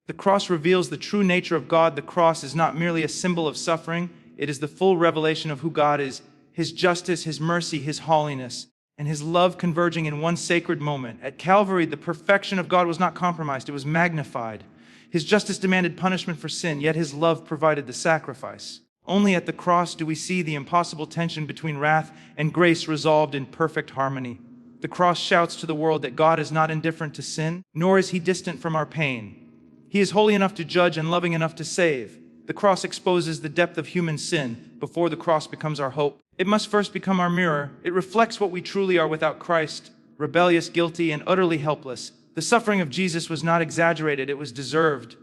The cross reveals the true nature of God. The cross is not merely a symbol of suffering, it is the full revelation of who God is, His justice, His mercy, His holiness, and His love converging in one sacred moment. At Calvary, the perfection of God was not compromised, it was magnified. His justice demanded punishment for sin, yet His love provided the sacrifice. Only at the cross do we see the impossible tension between wrath and grace resolved in perfect harmony. The cross shouts to the world that God is not indifferent to sin, nor is He distant from our pain. He is holy enough to judge and loving enough to save. The cross exposes the depth of human sin before the cross becomes our hope. It must first become our mirror. It reflects what we truly are without Christ, rebellious, guilty, and utterly helpless. The suffering of Jesus was not exaggerated, it was deserved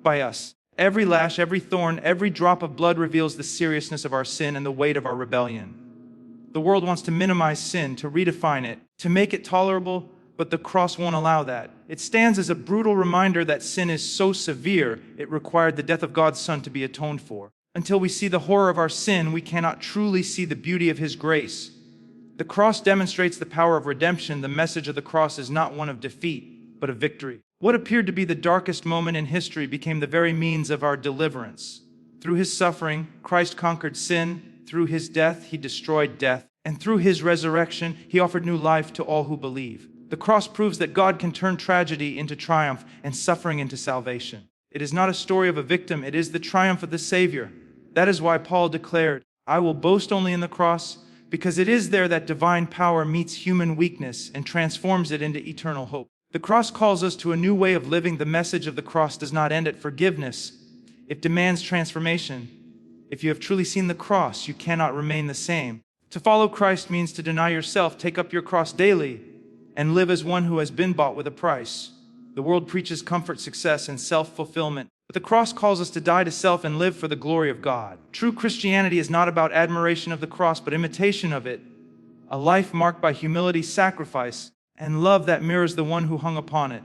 by us. Every lash, every thorn, every drop of blood reveals the seriousness of our sin and the weight of our rebellion. The world wants to minimize sin, to redefine it, to make it tolerable, but the cross won't allow that. It stands as a brutal reminder that sin is so severe, it required the death of God's Son to be atoned for. Until we see the horror of our sin, we cannot truly see the beauty of His grace. The cross demonstrates the power of redemption. The message of the cross is not one of defeat, but of victory. What appeared to be the darkest moment in history became the very means of our deliverance. Through His suffering, Christ conquered sin. Through His death, He destroyed death. And through His resurrection, He offered new life to all who believe. The cross proves that God can turn tragedy into triumph and suffering into salvation. It is not a story of a victim, it is the triumph of the Savior. That is why Paul declared, "I will boast only in the cross, because it is there that divine power meets human weakness and transforms it into eternal hope." The cross calls us to a new way of living. The message of the cross does not end at forgiveness. It demands transformation. If you have truly seen the cross, you cannot remain the same. To follow Christ means to deny yourself, take up your cross daily, and live as one who has been bought with a price. The world preaches comfort, success, and self-fulfillment, but the cross calls us to die to self and live for the glory of God. True Christianity is not about admiration of the cross, but imitation of it. A life marked by humility, sacrifice, and love that mirrors the one who hung upon it.